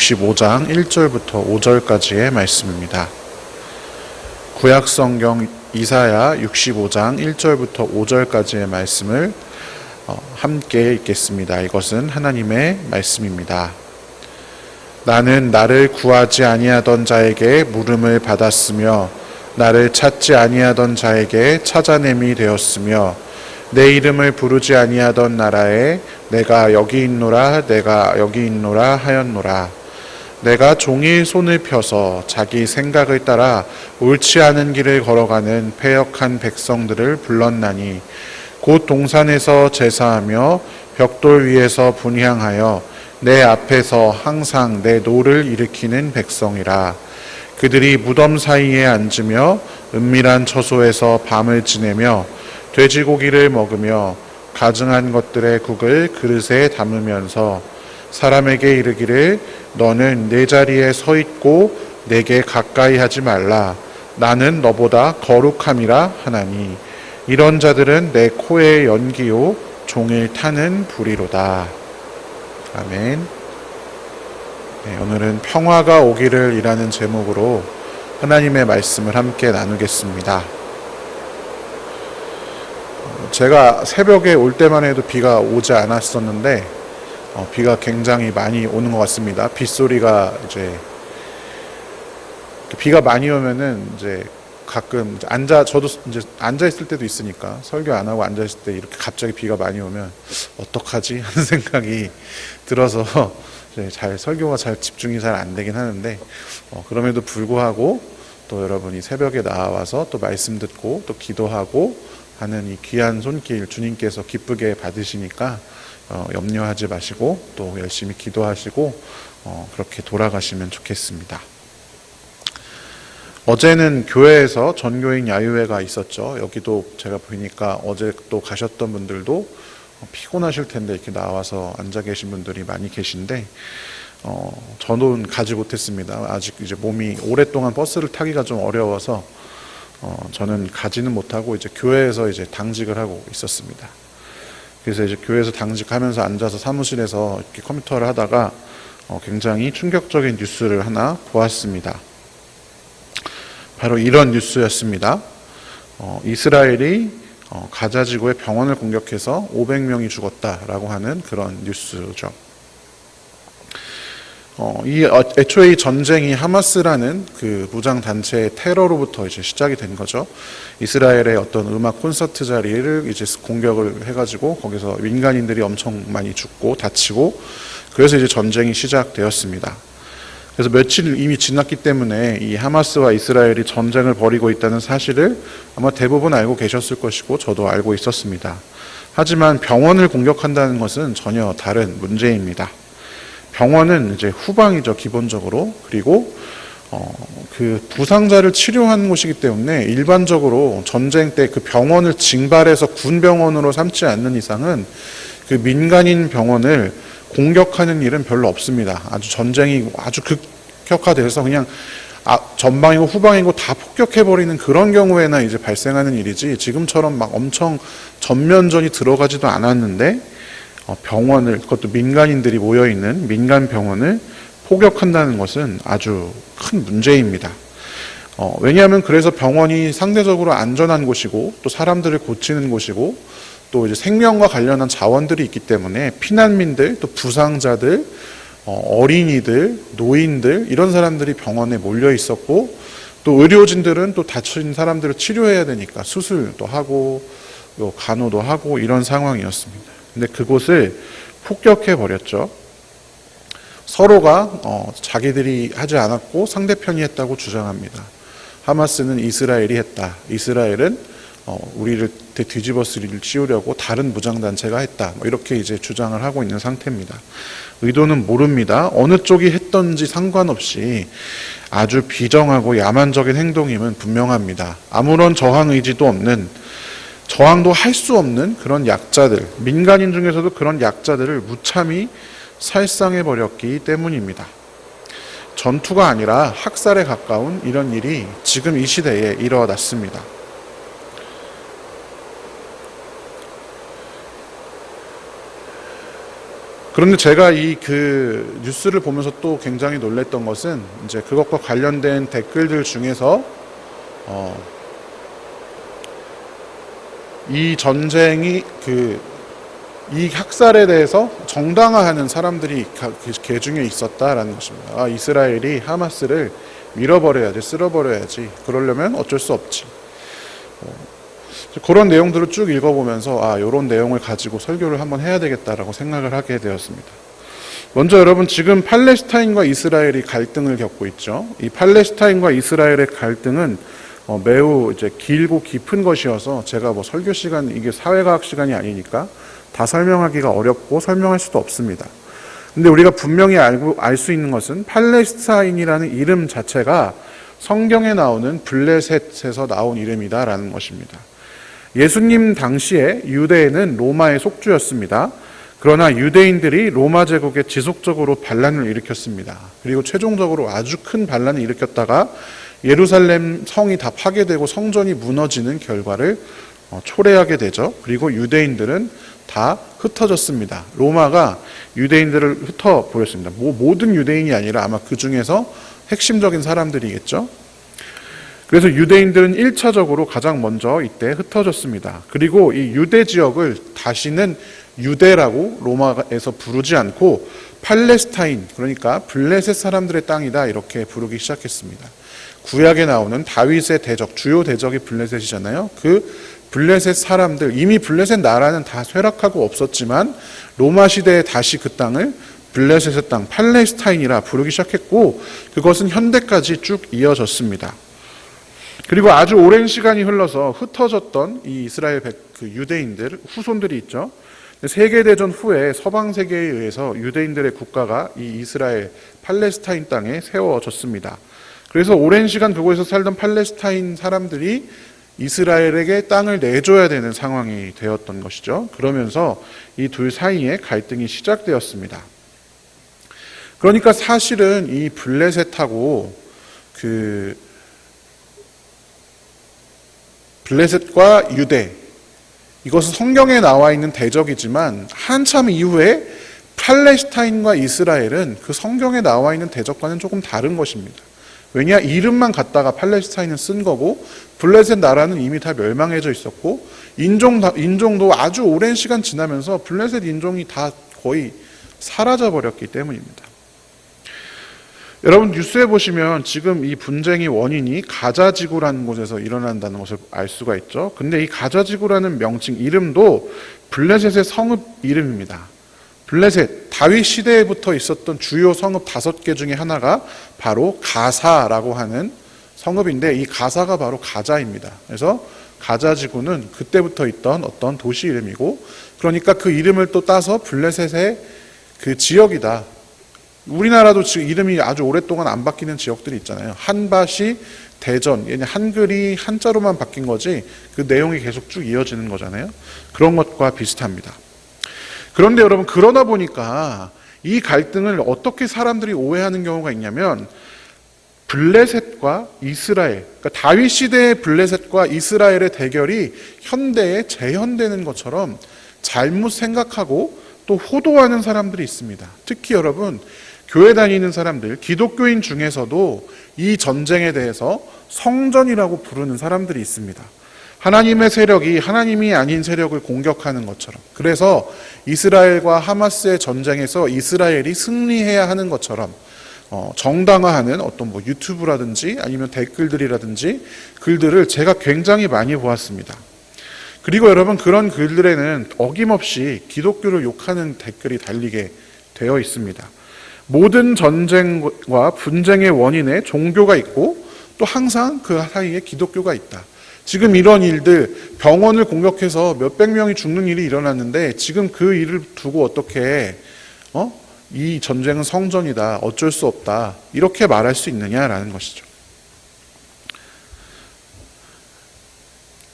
65장 1절부터 5절까지의 말씀입니다. 구약성경 이사야 65장 1절부터 5절까지의 말씀을 함께 읽겠습니다. 이것은 하나님의 말씀입니다. 나는 나를 구하지 아니하던 자에게 물음을 받았으며 나를 찾지 아니하던 자에게 찾아냄이 되었으며 내 이름을 부르지 아니하던 나라에 내가 여기 있노라 내가 여기 있노라 하였노라. 내가 종일 손을 펴서 자기 생각을 따라 옳지 않은 길을 걸어가는 패역한 백성들을 불렀나니 곧 동산에서 제사하며 벽돌 위에서 분향하여 내 앞에서 항상 내 노를 일으키는 백성이라. 그들이 무덤 사이에 앉으며 은밀한 처소에서 밤을 지내며 돼지고기를 먹으며 가증한 것들의 국을 그릇에 담으면서 사람에게 이르기를 너는 내 자리에 서 있고 내게 가까이 하지 말라. 나는 너보다 거룩함이라 하나니 이런 자들은 내 코의 연기요 종일 타는 불이로다. 아멘. 네, 오늘은 평화가 오기를 이라는 제목으로 하나님의 말씀을 함께 나누겠습니다. 제가 새벽에 올 때만 해도 비가 오지 않았었는데 비가 굉장히 많이 오는 것 같습니다. 빗소리가 이제 비가 많이 오면은 이제 가끔 저도 이제 앉아 있을 때도 있으니까 설교 안 하고 앉아 있을 때 이렇게 갑자기 비가 많이 오면 어떡하지 하는 생각이 들어서 설교가 잘 집중이 잘 안 되긴 하는데 그럼에도 불구하고 또 여러분이 새벽에 나와서 또 말씀 듣고 또 기도하고 하는 이 귀한 손길 주님께서 기쁘게 받으시니까 염려하지 마시고 또 열심히 기도하시고 그렇게 돌아가시면 좋겠습니다. 어제는 교회에서 전교인 야유회가 있었죠. 여기도 제가 보니까 어제 또 가셨던 분들도 피곤하실 텐데 이렇게 나와서 앉아 계신 분들이 많이 계신데 저는 가지 못했습니다. 아직 이제 몸이 오랫동안 버스를 타기가 좀 어려워서 저는 가지는 못하고 이제 교회에서 이제 당직을 하고 있었습니다. 그래서 이제 교회에서 당직하면서 앉아서 사무실에서 이렇게 컴퓨터를 하다가 굉장히 충격적인 뉴스를 하나 보았습니다. 바로 이런 뉴스였습니다. 이스라엘이 가자 지구의 병원을 공격해서 500명이 죽었다라고 하는 그런 뉴스죠. 애초에 이 전쟁이 하마스라는 그 무장 단체의 테러로부터 이제 시작이 된 거죠. 이스라엘의 어떤 음악 콘서트 자리를 이제 공격을 해가지고 거기서 민간인들이 엄청 많이 죽고 다치고 그래서 이제 전쟁이 시작되었습니다. 그래서 며칠 이미 지났기 때문에 이 하마스와 이스라엘이 전쟁을 벌이고 있다는 사실을 아마 대부분 알고 계셨을 것이고 저도 알고 있었습니다. 하지만 병원을 공격한다는 것은 전혀 다른 문제입니다. 병원은 이제 후방이죠, 기본적으로. 그리고 그 부상자를 치료하는 곳이기 때문에 일반적으로 전쟁 때 그 병원을 징발해서 군병원으로 삼지 않는 이상은 그 민간인 병원을 공격하는 일은 별로 없습니다. 아주 전쟁이 아주 극격화돼서 그냥 전방이고 후방이고 다 폭격해버리는 그런 경우에나 이제 발생하는 일이지 지금처럼 막 엄청 전면전이 들어가지도 않았는데 병원을, 그것도 민간인들이 모여있는 민간 병원을 포격한다는 것은 아주 큰 문제입니다. 왜냐하면 그래서 병원이 상대적으로 안전한 곳이고 또 사람들을 고치는 곳이고 또 이제 생명과 관련한 자원들이 있기 때문에 피난민들, 또 부상자들, 어린이들, 노인들 이런 사람들이 병원에 몰려 있었고 또 의료진들은 또 다친 사람들을 치료해야 되니까 수술도 하고 또 간호도 하고 이런 상황이었습니다. 근데 그곳을 폭격해 버렸죠. 서로가 자기들이 하지 않았고 상대편이 했다고 주장합니다. 하마스는 이스라엘이 했다. 이스라엘은 우리를 뒤집어쓰기를 씌우려고 다른 무장단체가 했다. 이렇게 이제 주장을 하고 있는 상태입니다. 의도는 모릅니다. 어느 쪽이 했던지 상관없이 아주 비정하고 야만적인 행동임은 분명합니다. 아무런 저항 의지도 없는, 저항도 할 수 없는 그런 약자들, 민간인 중에서도 그런 약자들을 무참히 살상해버렸기 때문입니다. 전투가 아니라 학살에 가까운 이런 일이 지금 이 시대에 일어났습니다. 그런데 제가 이 그 뉴스를 보면서 또 굉장히 놀랬던 것은 이제 그것과 관련된 댓글들 중에서 이 전쟁이 이 학살에 대해서 정당화하는 사람들이 개 중에 있었다라는 것입니다. 아, 이스라엘이 하마스를 밀어버려야지, 쓸어버려야지. 그러려면 어쩔 수 없지. 그런 내용들을 쭉 읽어보면서 이런 내용을 가지고 설교를 한번 해야 되겠다라고 생각을 하게 되었습니다. 먼저 여러분, 지금 팔레스타인과 이스라엘이 갈등을 겪고 있죠. 이 팔레스타인과 이스라엘의 갈등은 매우 이제 길고 깊은 것이어서 제가 설교 시간, 이게 사회과학 시간이 아니니까 다 설명하기가 어렵고 설명할 수도 없습니다. 근데 우리가 분명히 알 수 있는 것은 팔레스타인이라는 이름 자체가 성경에 나오는 블레셋에서 나온 이름이다라는 것입니다. 예수님 당시에 유대인은 로마의 속주였습니다. 그러나 유대인들이 로마 제국에 지속적으로 반란을 일으켰습니다. 그리고 최종적으로 아주 큰 반란을 일으켰다가 예루살렘 성이 다 파괴되고 성전이 무너지는 결과를 초래하게 되죠. 그리고 유대인들은 다 흩어졌습니다. 로마가 유대인들을 흩어버렸습니다. 모든 유대인이 아니라 아마 그 중에서 핵심적인 사람들이겠죠. 그래서 유대인들은 1차적으로 가장 먼저 이때 흩어졌습니다. 그리고 이 유대 지역을 다시는 유대라고 로마에서 부르지 않고 팔레스타인, 그러니까 블레셋 사람들의 땅이다 이렇게 부르기 시작했습니다. 구약에 나오는 다윗의 대적, 주요 대적이 블레셋이잖아요. 그 블레셋 사람들, 이미 블레셋 나라는 다 쇠락하고 없었지만 로마 시대에 다시 그 땅을 블레셋의 땅, 팔레스타인이라 부르기 시작했고 그것은 현대까지 쭉 이어졌습니다. 그리고 아주 오랜 시간이 흘러서 흩어졌던 이 이스라엘 유대인들, 후손들이 있죠. 세계대전 후에 서방 세계에 의해서 유대인들의 국가가 이 이스라엘, 팔레스타인 땅에 세워졌습니다. 그래서 오랜 시간 그곳에서 살던 팔레스타인 사람들이 이스라엘에게 땅을 내줘야 되는 상황이 되었던 것이죠. 그러면서 이 둘 사이에 갈등이 시작되었습니다. 그러니까 사실은 이 블레셋하고 블레셋과 유대, 이것은 성경에 나와 있는 대적이지만 한참 이후에 팔레스타인과 이스라엘은 그 성경에 나와 있는 대적과는 조금 다른 것입니다. 왜냐? 이름만 갖다가 팔레스타인은 쓴 거고 블레셋 나라는 이미 다 멸망해져 있었고 인종도 아주 오랜 시간 지나면서 블레셋 인종이 다 거의 사라져 버렸기 때문입니다. 여러분 뉴스에 보시면 지금 이 분쟁의 원인이 가자지구라는 곳에서 일어난다는 것을 알 수가 있죠. 근데 이 가자지구라는 명칭 이름도 블레셋의 성읍 이름입니다. 블레셋, 다윗 시대부터 있었던 주요 성읍 5개 중에 하나가 바로 가사라고 하는 성읍인데 이 가사가 바로 가자입니다. 그래서 가자지구는 그때부터 있던 어떤 도시 이름이고 그러니까 그 이름을 또 따서 블레셋의 그 지역이다. 우리나라도 지금 이름이 아주 오랫동안 안 바뀌는 지역들이 있잖아요. 한밭이 대전, 한글이 한자로만 바뀐 거지 그 내용이 계속 쭉 이어지는 거잖아요. 그런 것과 비슷합니다. 그런데 여러분 그러다 보니까 이 갈등을 어떻게 사람들이 오해하는 경우가 있냐면 블레셋과 이스라엘, 그러니까 다윗 시대의 블레셋과 이스라엘의 대결이 현대에 재현되는 것처럼 잘못 생각하고 또 호도하는 사람들이 있습니다. 특히 여러분 교회 다니는 사람들, 기독교인 중에서도 이 전쟁에 대해서 성전이라고 부르는 사람들이 있습니다. 하나님의 세력이 하나님이 아닌 세력을 공격하는 것처럼, 그래서 이스라엘과 하마스의 전쟁에서 이스라엘이 승리해야 하는 것처럼 정당화하는 어떤 유튜브라든지 아니면 댓글들이라든지 글들을 제가 굉장히 많이 보았습니다. 그리고 여러분 그런 글들에는 어김없이 기독교를 욕하는 댓글이 달리게 되어 있습니다. 모든 전쟁과 분쟁의 원인에 종교가 있고 또 항상 그 사이에 기독교가 있다. 지금 이런 일들, 병원을 공격해서 몇백 명이 죽는 일이 일어났는데 지금 그 일을 두고 어떻게 이 전쟁은 성전이다, 어쩔 수 없다 이렇게 말할 수 있느냐라는 것이죠.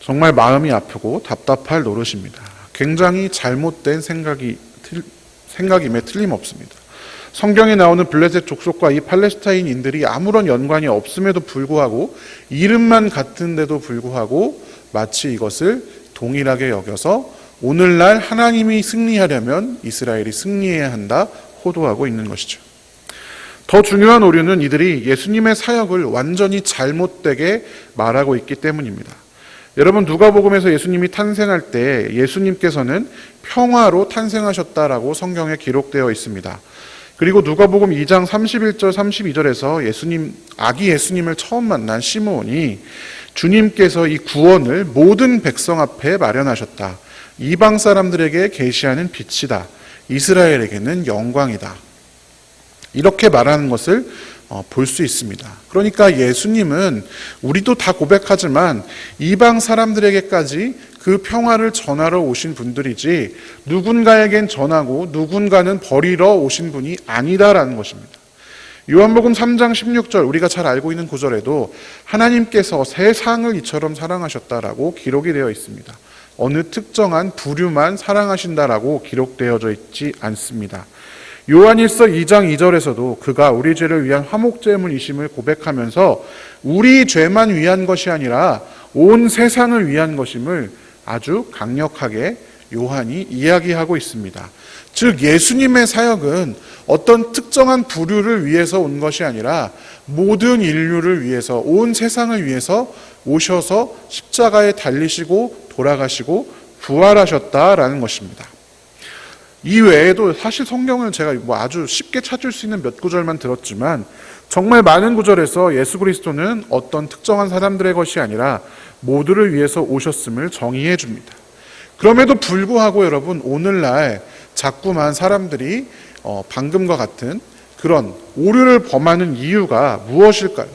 정말 마음이 아프고 답답할 노릇입니다. 굉장히 잘못된 생각임에 틀림없습니다. 성경에 나오는 블레셋 족속과 이 팔레스타인인들이 아무런 연관이 없음에도 불구하고 이름만 같은데도 불구하고 마치 이것을 동일하게 여겨서 오늘날 하나님이 승리하려면 이스라엘이 승리해야 한다 호도하고 있는 것이죠. 더 중요한 오류는 이들이 예수님의 사역을 완전히 잘못되게 말하고 있기 때문입니다. 여러분, 누가복음에서 예수님이 탄생할 때 예수님께서는 평화로 탄생하셨다라고 성경에 기록되어 있습니다. 그리고 누가복음 2장 31절 32절에서 아기 예수님을 처음 만난 시므온이 주님께서 이 구원을 모든 백성 앞에 마련하셨다. 이방 사람들에게 계시하는 빛이다. 이스라엘에게는 영광이다. 이렇게 말하는 것을 볼 수 있습니다. 그러니까 예수님은 우리도 다 고백하지만 이방 사람들에게까지 그 평화를 전하러 오신 분들이지 누군가에겐 전하고 누군가는 버리러 오신 분이 아니다라는 것입니다. 요한복음 3장 16절 우리가 잘 알고 있는 구절에도 하나님께서 세상을 이처럼 사랑하셨다라고 기록이 되어 있습니다. 어느 특정한 부류만 사랑하신다라고 기록되어져 있지 않습니다. 요한일서 2장 2절에서도 그가 우리 죄를 위한 화목제물이심을 고백하면서 우리 죄만 위한 것이 아니라 온 세상을 위한 것임을 아주 강력하게 요한이 이야기하고 있습니다. 즉 예수님의 사역은 어떤 특정한 부류를 위해서 온 것이 아니라 모든 인류를 위해서, 온 세상을 위해서 오셔서 십자가에 달리시고 돌아가시고 부활하셨다라는 것입니다. 이 외에도 사실 성경을 제가 아주 쉽게 찾을 수 있는 몇 구절만 들었지만 정말 많은 구절에서 예수 그리스도는 어떤 특정한 사람들의 것이 아니라 모두를 위해서 오셨음을 정의해 줍니다. 그럼에도 불구하고 여러분, 오늘날 자꾸만 사람들이 방금과 같은 그런 오류를 범하는 이유가 무엇일까요?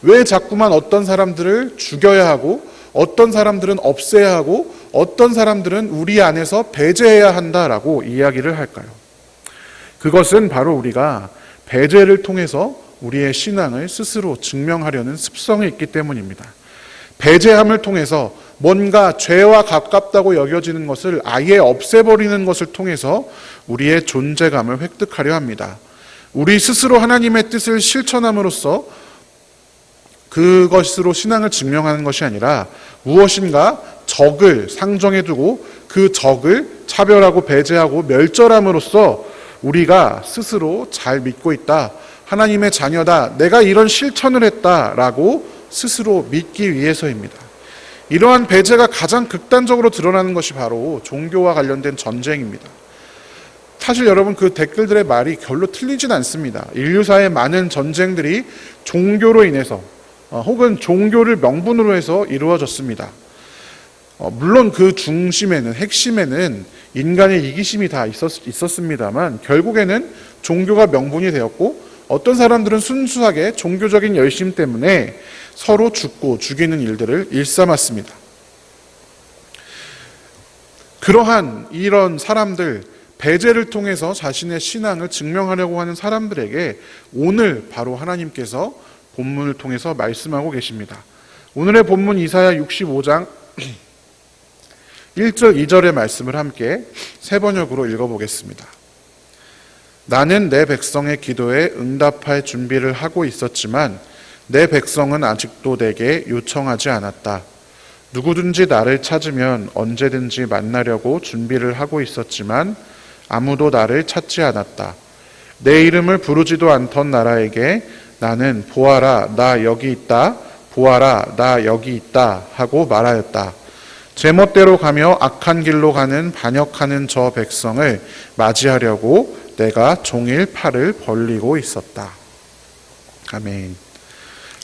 왜 자꾸만 어떤 사람들을 죽여야 하고 어떤 사람들은 없애야 하고 어떤 사람들은 우리 안에서 배제해야 한다라고 이야기를 할까요? 그것은 바로 우리가 배제를 통해서 우리의 신앙을 스스로 증명하려는 습성이 있기 때문입니다. 배제함을 통해서 뭔가 죄와 가깝다고 여겨지는 것을 아예 없애버리는 것을 통해서 우리의 존재감을 획득하려 합니다. 우리 스스로 하나님의 뜻을 실천함으로써 그것으로 신앙을 증명하는 것이 아니라 무엇인가 적을 상정해 두고 그 적을 차별하고 배제하고 멸절함으로써 우리가 스스로 잘 믿고 있다, 하나님의 자녀다, 내가 이런 실천을 했다라고 스스로 믿기 위해서입니다. 이러한 배제가 가장 극단적으로 드러나는 것이 바로 종교와 관련된 전쟁입니다. 사실 여러분, 그 댓글들의 말이 별로 틀리진 않습니다. 인류사의 많은 전쟁들이 종교로 인해서 혹은 종교를 명분으로 해서 이루어졌습니다. 물론 그 중심에는, 핵심에는 인간의 이기심이 다 있었습니다만 결국에는 종교가 명분이 되었고 어떤 사람들은 순수하게 종교적인 열심 때문에 서로 죽고 죽이는 일들을 일삼았습니다. 그러한 이런 사람들, 배제를 통해서 자신의 신앙을 증명하려고 하는 사람들에게 오늘 바로 하나님께서 본문을 통해서 말씀하고 계십니다. 오늘의 본문 이사야 65장 1절 2절의 말씀을 함께 세 번역으로 읽어보겠습니다. 나는 내 백성의 기도에 응답할 준비를 하고 있었지만 내 백성은 아직도 내게 요청하지 않았다. 누구든지 나를 찾으면 언제든지 만나려고 준비를 하고 있었지만 아무도 나를 찾지 않았다. 내 이름을 부르지도 않던 나라에게 나는 보아라 나 여기 있다, 보아라 나 여기 있다 하고 말하였다. 제멋대로 가며 악한 길로 가는 반역하는 저 백성을 맞이하려고 내가 종일 팔을 벌리고 있었다. 아멘.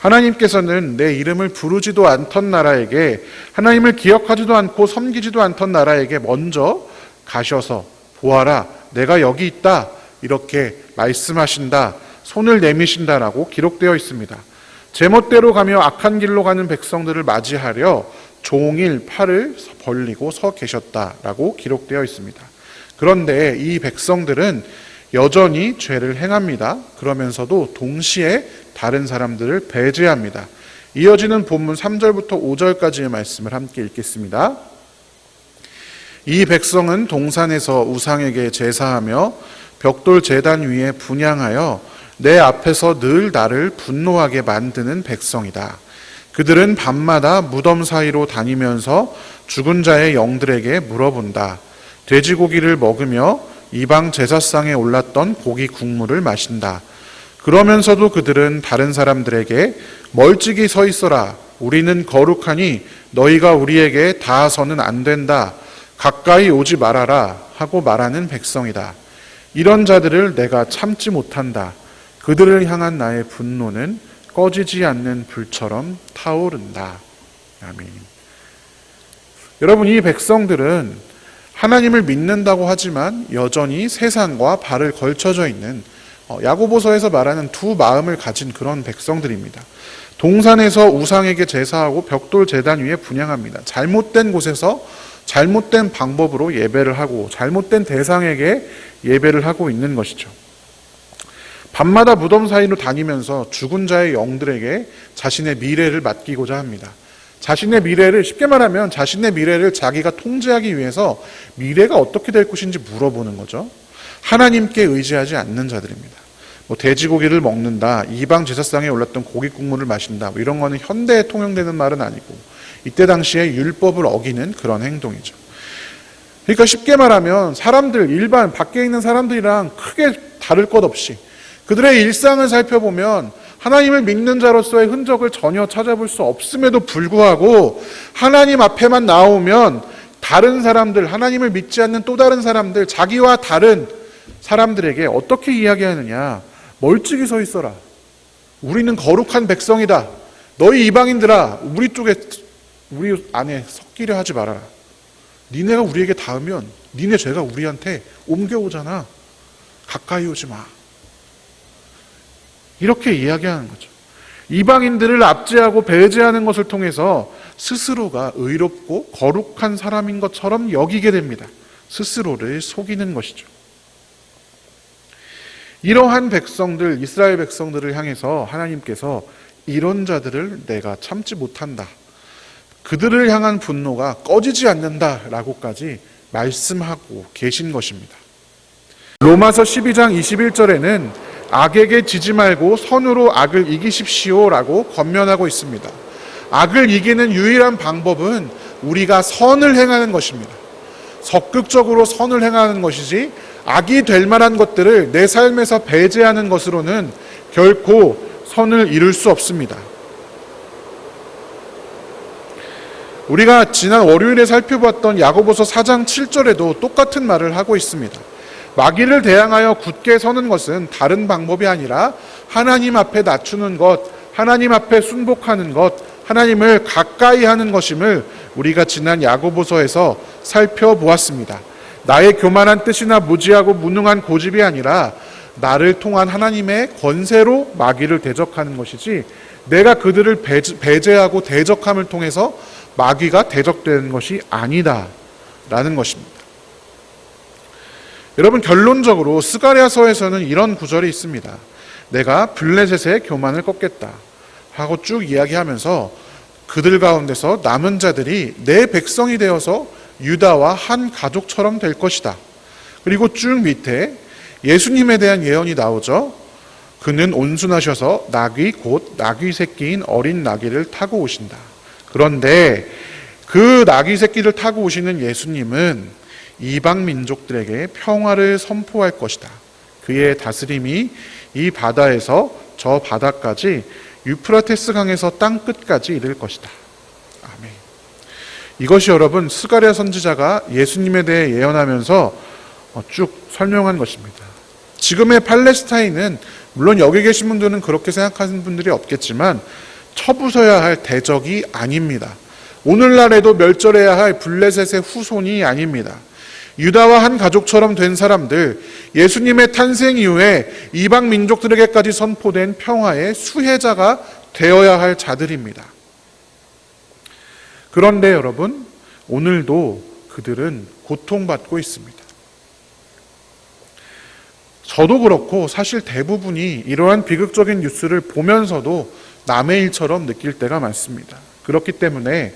하나님께서는 내 이름을 부르지도 않던 나라에게, 하나님을 기억하지도 않고 섬기지도 않던 나라에게 먼저 가셔서 보아라 내가 여기 있다 이렇게 말씀하신다, 손을 내미신다라고 기록되어 있습니다. 제멋대로 가며 악한 길로 가는 백성들을 맞이하려 종일 팔을 벌리고 서 계셨다라고 기록되어 있습니다. 그런데 이 백성들은 여전히 죄를 행합니다. 그러면서도 동시에 다른 사람들을 배제합니다. 이어지는 본문 3절부터 5절까지의 말씀을 함께 읽겠습니다. 이 백성은 동산에서 우상에게 제사하며 벽돌 제단 위에 분향하여 내 앞에서 늘 나를 분노하게 만드는 백성이다. 그들은 밤마다 무덤 사이로 다니면서 죽은 자의 영들에게 물어본다. 돼지고기를 먹으며 이방 제사상에 올랐던 고기 국물을 마신다. 그러면서도 그들은 다른 사람들에게 멀찍이 서 있어라. 우리는 거룩하니 너희가 우리에게 닿아서는 안 된다. 가까이 오지 말아라 하고 말하는 백성이다. 이런 자들을 내가 참지 못한다. 그들을 향한 나의 분노는 꺼지지 않는 불처럼 타오른다. 아멘. 여러분, 이 백성들은 하나님을 믿는다고 하지만 여전히 세상과 발을 걸쳐져 있는 야고보서에서 말하는 두 마음을 가진 그런 백성들입니다. 동산에서 우상에게 제사하고 벽돌 제단 위에 분향합니다. 잘못된 곳에서 잘못된 방법으로 예배를 하고 잘못된 대상에게 예배를 하고 있는 것이죠. 밤마다 무덤 사이로 다니면서 죽은 자의 영들에게 자신의 미래를 맡기고자 합니다. 자신의 미래를, 쉽게 말하면 자신의 미래를 자기가 통제하기 위해서 미래가 어떻게 될 것인지 물어보는 거죠. 하나님께 의지하지 않는 자들입니다. 돼지고기를 먹는다, 이방 제사상에 올랐던 고기 국물을 마신다, 이런 거는 현대에 통용되는 말은 아니고 이때 당시에 율법을 어기는 그런 행동이죠. 그러니까 쉽게 말하면 사람들, 일반 밖에 있는 사람들이랑 크게 다를 것 없이 그들의 일상을 살펴보면 하나님을 믿는 자로서의 흔적을 전혀 찾아볼 수 없음에도 불구하고 하나님 앞에만 나오면 다른 사람들, 하나님을 믿지 않는 또 다른 사람들, 자기와 다른 사람들에게 어떻게 이야기하느냐. 멀찍이 서 있어라. 우리는 거룩한 백성이다. 너희 이방인들아, 우리 안에 섞이려 하지 말아라. 니네가 우리에게 닿으면 니네 죄가 우리한테 옮겨오잖아. 가까이 오지 마. 이렇게 이야기하는 거죠. 이방인들을 압제하고 배제하는 것을 통해서 스스로가 의롭고 거룩한 사람인 것처럼 여기게 됩니다. 스스로를 속이는 것이죠. 이러한 백성들, 이스라엘 백성들을 향해서 하나님께서 이런 자들을 내가 참지 못한다. 그들을 향한 분노가 꺼지지 않는다라고까지 말씀하고 계신 것입니다. 로마서 12장 21절에는 악에게 지지 말고 선으로 악을 이기십시오라고 권면하고 있습니다. 악을 이기는 유일한 방법은 우리가 선을 행하는 것입니다. 적극적으로 선을 행하는 것이지 악이 될 만한 것들을 내 삶에서 배제하는 것으로는 결코 선을 이룰 수 없습니다. 우리가 지난 월요일에 살펴봤던 야고보서 4장 7절에도 똑같은 말을 하고 있습니다. 마귀를 대항하여 굳게 서는 것은 다른 방법이 아니라 하나님 앞에 낮추는 것, 하나님 앞에 순복하는 것, 하나님을 가까이 하는 것임을 우리가 지난 야고보서에서 살펴보았습니다. 나의 교만한 뜻이나 무지하고 무능한 고집이 아니라 나를 통한 하나님의 권세로 마귀를 대적하는 것이지 내가 그들을 배제하고 대적함을 통해서 마귀가 대적되는 것이 아니다라는 것입니다. 여러분, 결론적으로 스가랴서에서는 이런 구절이 있습니다. 내가 블레셋의 교만을 꺾겠다 하고 쭉 이야기하면서 그들 가운데서 남은 자들이 내 백성이 되어서 유다와 한 가족처럼 될 것이다. 그리고 쭉 밑에 예수님에 대한 예언이 나오죠. 그는 온순하셔서 나귀 곧 나귀 새끼인 어린 나귀를 타고 오신다. 그런데 그 나귀 새끼를 타고 오시는 예수님은 이방 민족들에게 평화를 선포할 것이다. 그의 다스림이 이 바다에서 저 바다까지 유프라테스 강에서 땅 끝까지 이를 것이다. 아멘. 이것이 여러분 스가랴 선지자가 예수님에 대해 예언하면서 쭉 설명한 것입니다. 지금의 팔레스타인은 물론 여기 계신 분들은 그렇게 생각하는 분들이 없겠지만 쳐부숴야 할 대적이 아닙니다. 오늘날에도 멸절해야 할 블레셋의 후손이 아닙니다. 유다와 한 가족처럼 된 사람들, 예수님의 탄생 이후에 이방 민족들에게까지 선포된 평화의 수혜자가 되어야 할 자들입니다. 그런데 여러분, 오늘도 그들은 고통받고 있습니다. 저도 그렇고 사실 대부분이 이러한 비극적인 뉴스를 보면서도 남의 일처럼 느낄 때가 많습니다. 그렇기 때문에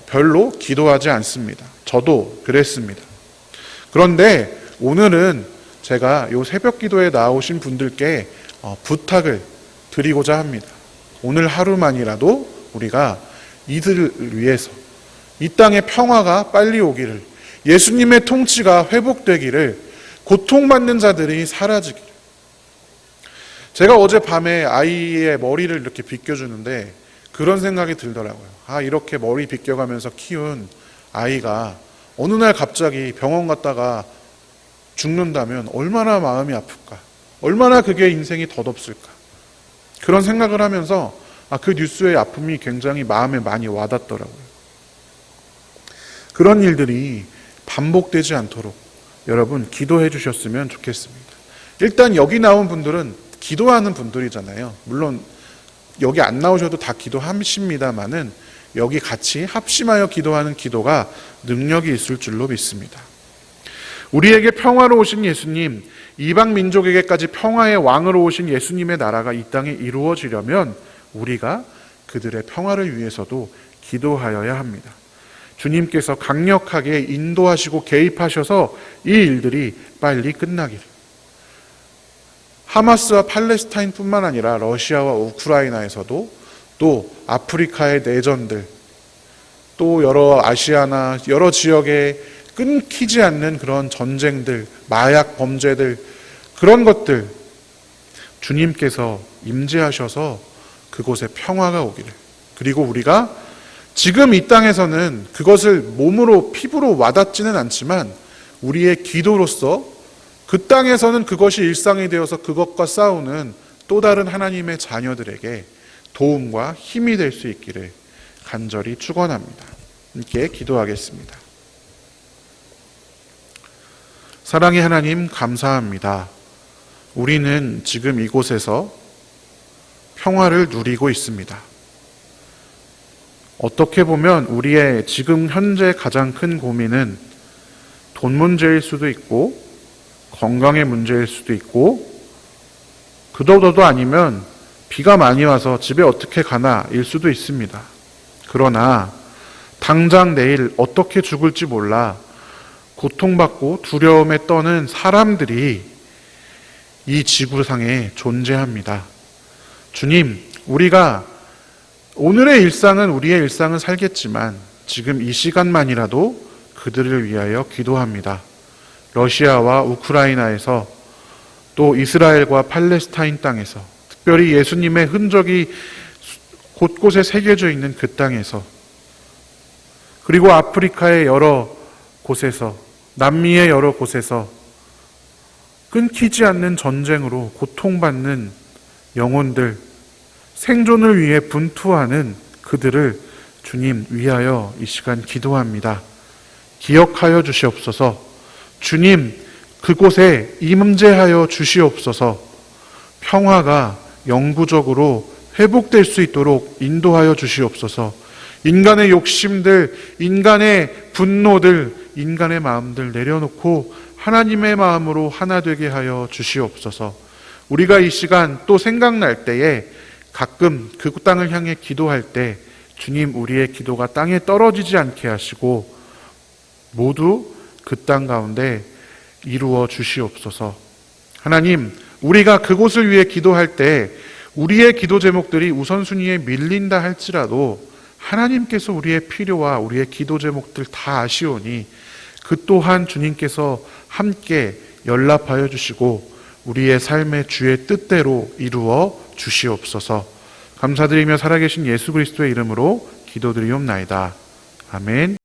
별로 기도하지 않습니다. 저도 그랬습니다. 그런데 오늘은 제가 이 새벽 기도에 나오신 분들께 부탁을 드리고자 합니다. 오늘 하루만이라도 우리가 이들을 위해서 이 땅에 평화가 빨리 오기를, 예수님의 통치가 회복되기를, 고통받는 자들이 사라지기를. 제가 어젯밤에 아이의 머리를 이렇게 빗겨주는데 그런 생각이 들더라고요. 이렇게 머리 빗겨가면서 키운 아이가 어느 날 갑자기 병원 갔다가 죽는다면 얼마나 마음이 아플까? 얼마나 그게 인생이 덧없을까? 그런 생각을 하면서 그 뉴스의 아픔이 굉장히 마음에 많이 와닿더라고요. 그런 일들이 반복되지 않도록 여러분 기도해 주셨으면 좋겠습니다. 일단 여기 나온 분들은 기도하는 분들이잖아요. 물론 여기 안 나오셔도 다 기도하십니다만은 여기 같이 합심하여 기도하는 기도가 능력이 있을 줄로 믿습니다. 우리에게 평화로 오신 예수님, 이방 민족에게까지 평화의 왕으로 오신 예수님의 나라가 이 땅에 이루어지려면 우리가 그들의 평화를 위해서도 기도하여야 합니다. 주님께서 강력하게 인도하시고 개입하셔서 이 일들이 빨리 끝나기를. 하마스와 팔레스타인뿐만 아니라 러시아와 우크라이나에서도 또 아프리카의 내전들, 또 여러 아시아나 여러 지역에 끊기지 않는 그런 전쟁들, 마약 범죄들, 그런 것들 주님께서 임재하셔서 그곳에 평화가 오기를, 그리고 우리가 지금 이 땅에서는 그것을 몸으로 피부로 와닿지는 않지만 우리의 기도로서 그 땅에서는 그것이 일상이 되어서 그것과 싸우는 또 다른 하나님의 자녀들에게 도움과 힘이 될 수 있기를 간절히 축원합니다. 함께 기도하겠습니다. 사랑의 하나님, 감사합니다. 우리는 지금 이곳에서 평화를 누리고 있습니다. 어떻게 보면 우리의 지금 현재 가장 큰 고민은 돈 문제일 수도 있고 건강의 문제일 수도 있고 그더더도 아니면 비가 많이 와서 집에 어떻게 가나 일 수도 있습니다. 그러나 당장 내일 어떻게 죽을지 몰라 고통받고 두려움에 떠는 사람들이 이 지구상에 존재합니다. 주님, 우리가 오늘의 일상은 우리의 일상은 살겠지만 지금 이 시간만이라도 그들을 위하여 기도합니다. 러시아와 우크라이나에서 또 이스라엘과 팔레스타인 땅에서, 특별히 예수님의 흔적이 곳곳에 새겨져 있는 그 땅에서, 그리고 아프리카의 여러 곳에서, 남미의 여러 곳에서 끊기지 않는 전쟁으로 고통받는 영혼들, 생존을 위해 분투하는 그들을 주님 위하여 이 시간 기도합니다. 기억하여 주시옵소서. 주님, 그곳에 임재하여 주시옵소서. 평화가 영구적으로 회복될 수 있도록 인도하여 주시옵소서. 인간의 욕심들, 인간의 분노들, 인간의 마음들 내려놓고 하나님의 마음으로 하나 되게 하여 주시옵소서. 우리가 이 시간 또 생각날 때에 가끔 그 땅을 향해 기도할 때 주님, 우리의 기도가 땅에 떨어지지 않게 하시고 모두 그 땅 가운데 이루어 주시옵소서. 하나님, 우리가 그곳을 위해 기도할 때 우리의 기도 제목들이 우선순위에 밀린다 할지라도 하나님께서 우리의 필요와 우리의 기도 제목들 다 아시오니 그 또한 주님께서 함께 연락하여 주시고 우리의 삶의 주의 뜻대로 이루어 주시옵소서. 감사드리며 살아계신 예수 그리스도의 이름으로 기도드리옵나이다. 아멘.